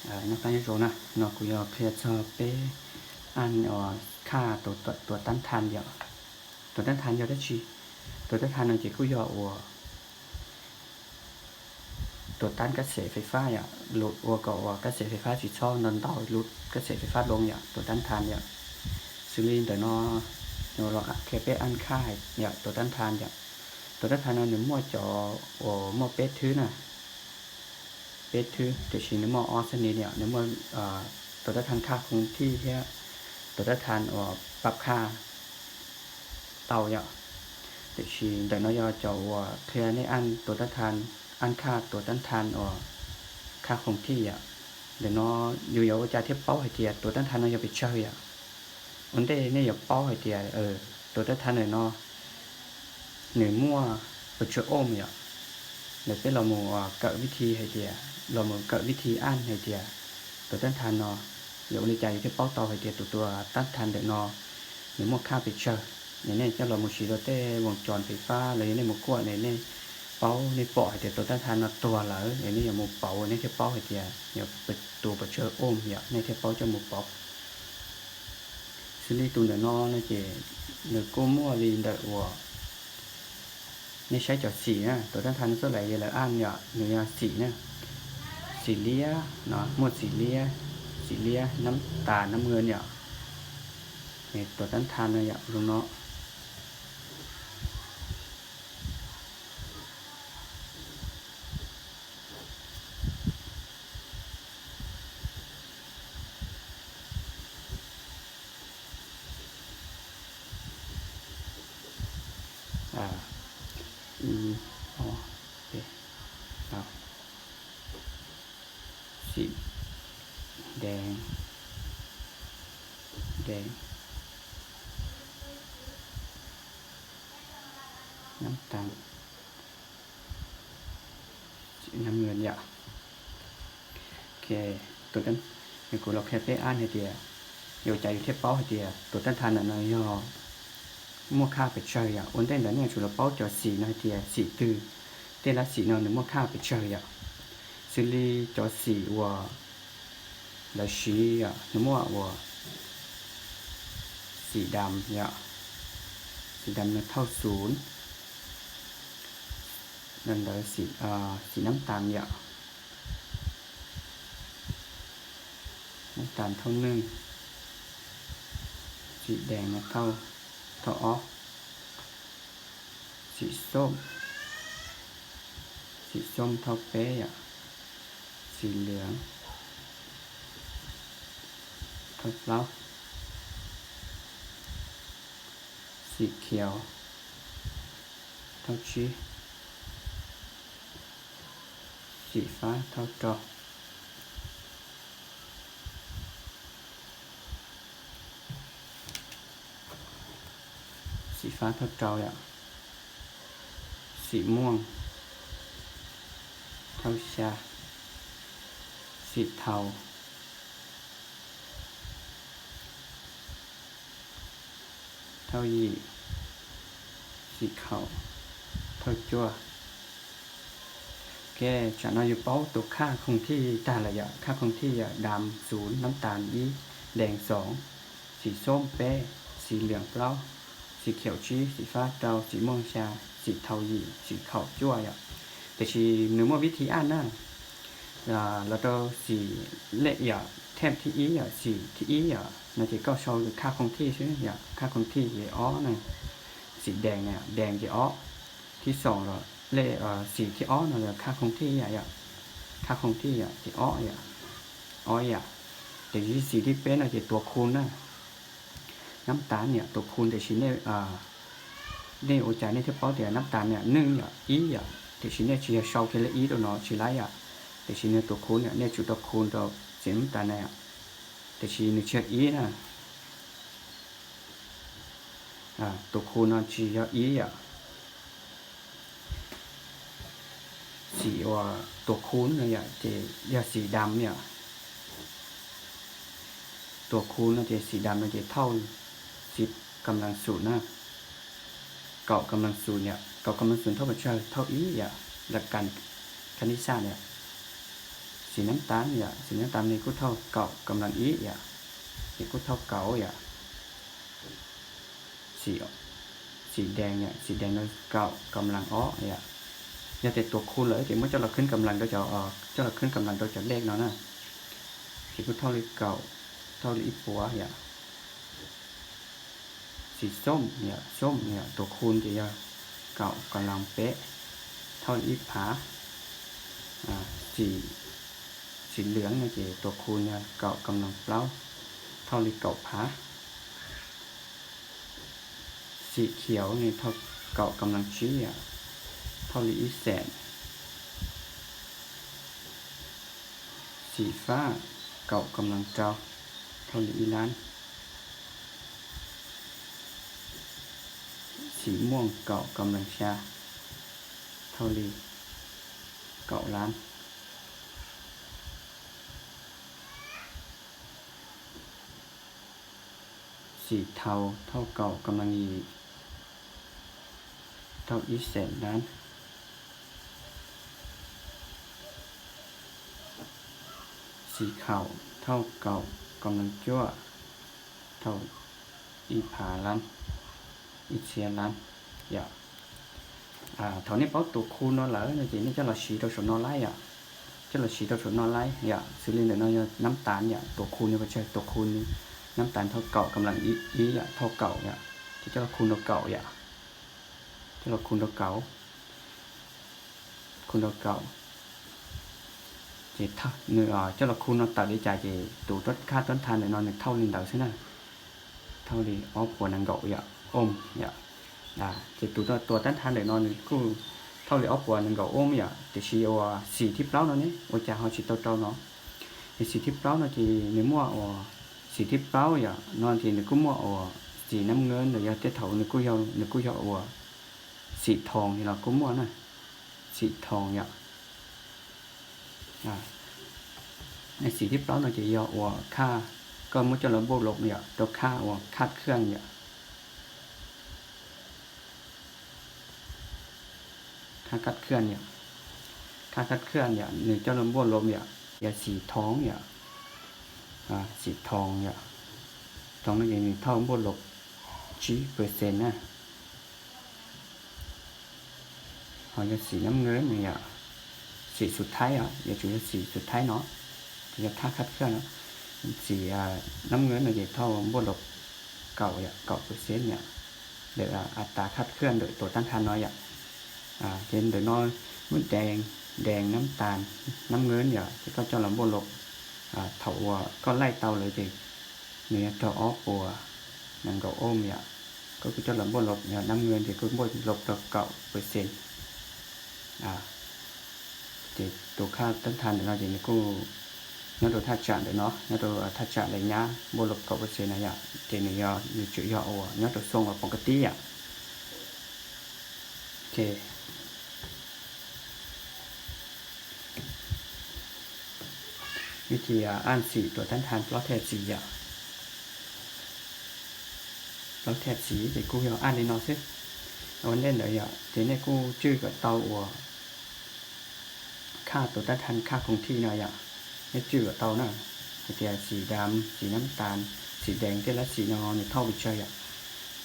nó ta như rồi nè nó cũng có kia cho bé ăn ởค่าตัวต้านทานเดียวตัวต้านทานเดียวได้ชีตัวต้านทานมันจะกู้ยอตัวต้านกระแสไฟฟ้าอ่ะลดก็กระแสไฟฟ้าสีช่องนั้นต่อลดกระแสไฟฟ้าลงอย่างตัวต้านทานเนี่ยซึ่งแต่nóเราแค่ไปอันค่าอย่างตัวต้านทานอย่างตัวต้านทานนั้นมั่วจอมั่วเป็ดthứ nèเป็ดthứแต่ชีนึกมั่วออสนี่เนี่ยนึกมั่วตัวต้านทานค่าคงที่แค่ตัวต้านทานปรับค่าเตาอย่างแต่ชีแต่nó doจอแค่ในอันตัวต้านทานอันค่าตัวต้านทานค่าคงที่อ่ะเดี๋ยวnóอยู่จะเทียบเป้าให้เทียตัวต้านทานnóจะไปเชื่ออ่ะvấn đề này là bao hay thì tôi đã thấy nó nếu mua ở chỗ ôm vậy để biết là một cỡ vị trí hay thì là một cỡ vị trí ăn hay thì tôi đã thấy nó nếu như chạy cái bao tàu hay thì tôi tắt thành để nó nếu một khác bị chờ nếu này cho là một chỉ đồ tê vòng trònไฟฟ้าเลยnày một cuộn này bao này bỏ thì tôi đã thấy nó to là nếu như một bao này cái bao hay thì nhiềuตัวไปเชื่อôm vậy này cái bao cho một bao xử lý tụi nó chỉ được cô mua đi đợi của nên sẽ cho xỉ nè tôi đang thành số lại là ăn nhở người xỉ nè xỉ lia nó mua xỉ lia nắm tà nắm người nhở thì tôi đang thành này nhở luôn nóสีแดงน้ำตาลน้ำเงินdạ ok tôi đang mình cũng lọc theo cái ăn hay thì nhiều chạy theo báo hay thì tôi đang thành là nó do muaค่าไปเฉยอ่ะวันเต้นแล้วเนี่ยชุดเราเป้าจอสีนะที่สีตื้อเต้นละสีนอนหนึ่งmuaค่าไปเฉยอ่ะxử lý choสีว่าlàสีอ่ะหนึ่งว่าสีดำเนี่ยสีดำเนี่ยเท่าศูนย์นั่นเลยสีน้ำตาลเนี่ยน้ำตาลเท่านึ่งสีแดงเนี่ยเท่าออกสีส้มเท่าเป๊ะสีเหลืองเท่าเปล่าสีเขียวเท่าชีสีฟ้าเท่าจอสีฟ้าเท่าจอสีม่วงเท่าชาสีเทาเท่ายีสีขาวเท่าจั่วแกจะนอยป้อตัวค่าคงที่ตาละค่าคงที่ดำศูนย์น้ำตาลยี่แดงสองสีส้มเป๊ะสีเหลืองเปล่าสีเขียวชี้สีฟ้าเตาสีม่วงชาสีเทายีสีขาวจั่วแต่ชีเนื้อวิธีอ่านนั่นแล้วก็สีเละแทบที่อีสีที่อีนั่นที่ก็โชว์ค่าคงที่ใช่ไหมค่าคงที่เยอ้อนั่นสีแดงเนี่ยแดงเยอ้อที่สองเราเละสีที่อ้อนั่นค่าคงที่ค่าคงที่ที่อ้อแต่ที่สีที่เป็นอะไรตัวคูณนะน้ำตาลเนี่ยตัวคูณแต่ชิ้นเนี่ยโอจาเนี่ยที่ป้อแต่น้ำตาลเนี่ยนึ่งอีแต่ชิ้นเนี่ยชีโชว์แค่ละอีตัวเนาะชีไรแต่ชิ้นเนี่ยตัวคูณเนี่ยจุดตัวคูณตัวเสียน้ำตาลเนี่ยแต่ชิ้นเนี่ยเชื่ออีนะตัวคูณเนี่ยชีอีสีว่าตัวคูณเนี่ยจะสีดำเนี่ยตัวคูณเนี่ยสีดำเนี่ยเท่า10กำลังศูนย์นะเกาะกำลังศูนย์เนี่ยเกาะกำลังศูนย์เท่ากับเท่าอีหลักการคณิตศาสตร์เนี่ย สีน้ำตาลเนี่ยสีน้ำตาลนี่ก็เท่าเก่ากำลังอีเนี่ยนี่ก็เท่าเก่าเนี่ยสีแดงเนี่ยสีแดงเราเก่ากำลังอ้อเนี่ยอย่าแต่ตัวคูณเลยแต่เมื่อเจ้าเราขึ้นกำลังเราจะเจ้าเราขึ้นกำลังเราจะเลขเนาะนะสีก็เท่าลิเก่าเท่าลิปัวเนี่ยสีส้มเนี่ยตัวคูณจะเก่ากำลังเป๊ะเท่าลิผาสีเหลืองเนี่ยตัวคูณเนี่ยเก่ากำลังเปล่าเท่าลิเก่าผาสีเขียวนี่เท่าเก่ากำลังชี้เท่าลิอีแสนสีฟ้าเก่ากำลังเจ้าเท่าลิอีล้านสีม่วงเก่ากำลังชาเท่าลิเก่าล้านสีเทาเท่าเก่ากำลังอีเท่าอีแสนล้านสีขาวเท่าเก่ากำลังจั่วเท่าอีผาล้านอีเชียล้านอย่าเท่านี้เป้าตัวคูณnó lỡ như chị nó cho là xí đầu số nó lái cho là xí đầu số nó lái xử lý được nó nắm tánตัวคูณนี่ก็ใช่ตัวคูณนี่น้ำตาลเท่าเก่ากำลังอีเท่าเก่าที่เราคูณเราเก่าที่เราคูณเราเก่าchỉ thao nữa cho là khu nó tạo đi chạy chỉ tụ tất cả tất than để nó được thâu lên đầu thế này thâu đi ó của nàng gậu ôm chỉ tụ nó tua tất than để nó được khu thâu đi ó của nàng gậu ôm thì chỉ xì thiếp láo nó nhé ôi cha họ chỉ tao nó thì xì thiếp láo nó chỉ nếu mua xì thiếp láo nó thì nó cũng mua chỉ น้ำเงินหรือจะเท่านึกกูยาวสีทองthì là cũng mua nàyสีทองในสีที่เปล่าเราจะยอค่าก็มุจระบบลบตัวค่าคาดเคลื่อนค่าคัดเคลื่อนหนึ่งเจ้าระบบลบสีทองสีทองทองนั่นเองเท่าบนลบ10%นะhọจะสีน้ำเงินสีสุดท้ายอย่าจุดสีสุดท้ายเนาะจะค่าคัดเคลื่อนสีน้ำเงินจะเท่าบนลบเก่า9%เดี๋ยวอัตราคัดเคลื่อนโดยตัวต้านทานน้อยเห็นโดยน้อยมันแดงน้ำตาลน้ำเงินที่เขาจะลำบนลบเท่าก็ไล่เตาเลยจริงเนี่ยเท่าออปัวนั่งเก่าโอมก็คือจะลำบนลบน้ำเงินที่ก็บนลบ9%thì tổ khá tân thành để nó thì nó đồ thắt chặt để nó đồ thắt chặt để nhá bộ lục cậu sẽ này thì này như chữ nó đồ xong vào bằng cái tí okวิธีอ่านสีตัวต้านทานล้อแทบสีล้อแทบสีthì cô hiểuอ่านในnó chứ nó lên đấy thế này cô chơiกับเตาค่าตัวต้านทานค่าคงที่หน่อยให้จืดกับเตาแต่สีดำสีน้ำตาลสีแดงที่ละสีนอนเท่าไปเฉย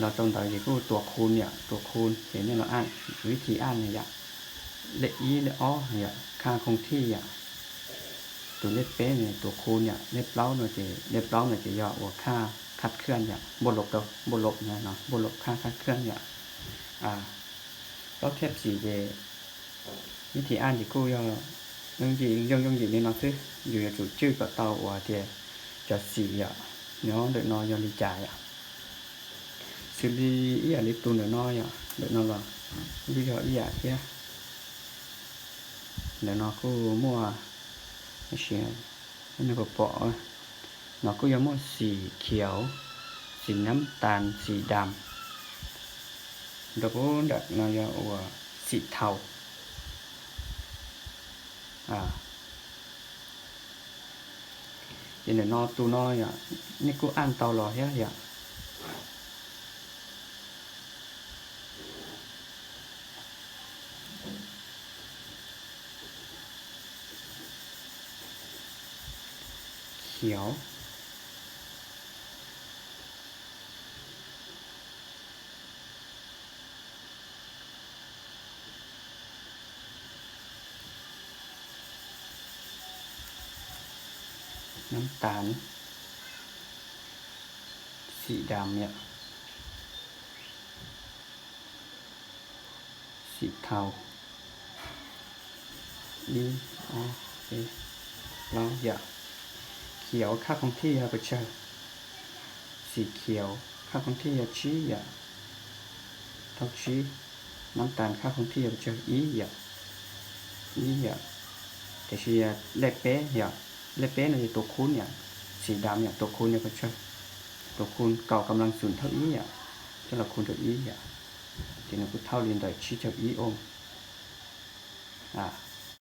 เราตรงต่อที่กู้ตัวคูณตัวคูณเห็นเนี่ยเราอ่านวิธีอ่านเนี่ยเลขเลขอ้อค่าคงที่ตัวเลขเป๊ะเนี่ยตัวคูณเลขเล้าเนี่ยจะย่อค่าคัดเคลื่อนบนลบเนาะบนลบค่าคัดเคลื่อนแล้วเทียบสีวิธีอ่านที่กูยังgì nên nó chứ dù là chủ trương của tàu thì cho xì nó được nó do đi chạy xử lý ý lý tu được nó được nó là bây giờ ý kia để nó cứ mua xe nó có bỏ nó cứ giống mua xì khiếu xì nấm tàn xì đàm đó đặt nó do xì thầu vậy là nó tu nó như cô ăn tàu lò hết ขียวน้ำตาลสีดำเนี่ยสีเทานี่โอเคแล้วอย่าเขียวค่าคงที่เราไปเจอสีเขียวค่าคงที่เราชี้อย่าเท่าชี้น้ำตาลค่าคงที่เราไปเจออย่าแต่ชีเล็กเป๊ะอย่าเล็กเป๊ะในตัวคูณเนี่ยสีดำเนี่ยตัวคูณเนี่ยไปเจอตัวคูณเก่ากำลังศูนย์เท่าอ่ะจะเราคูณตัวอ่ะthì nó cứ thao liền tới chi cho ý ôm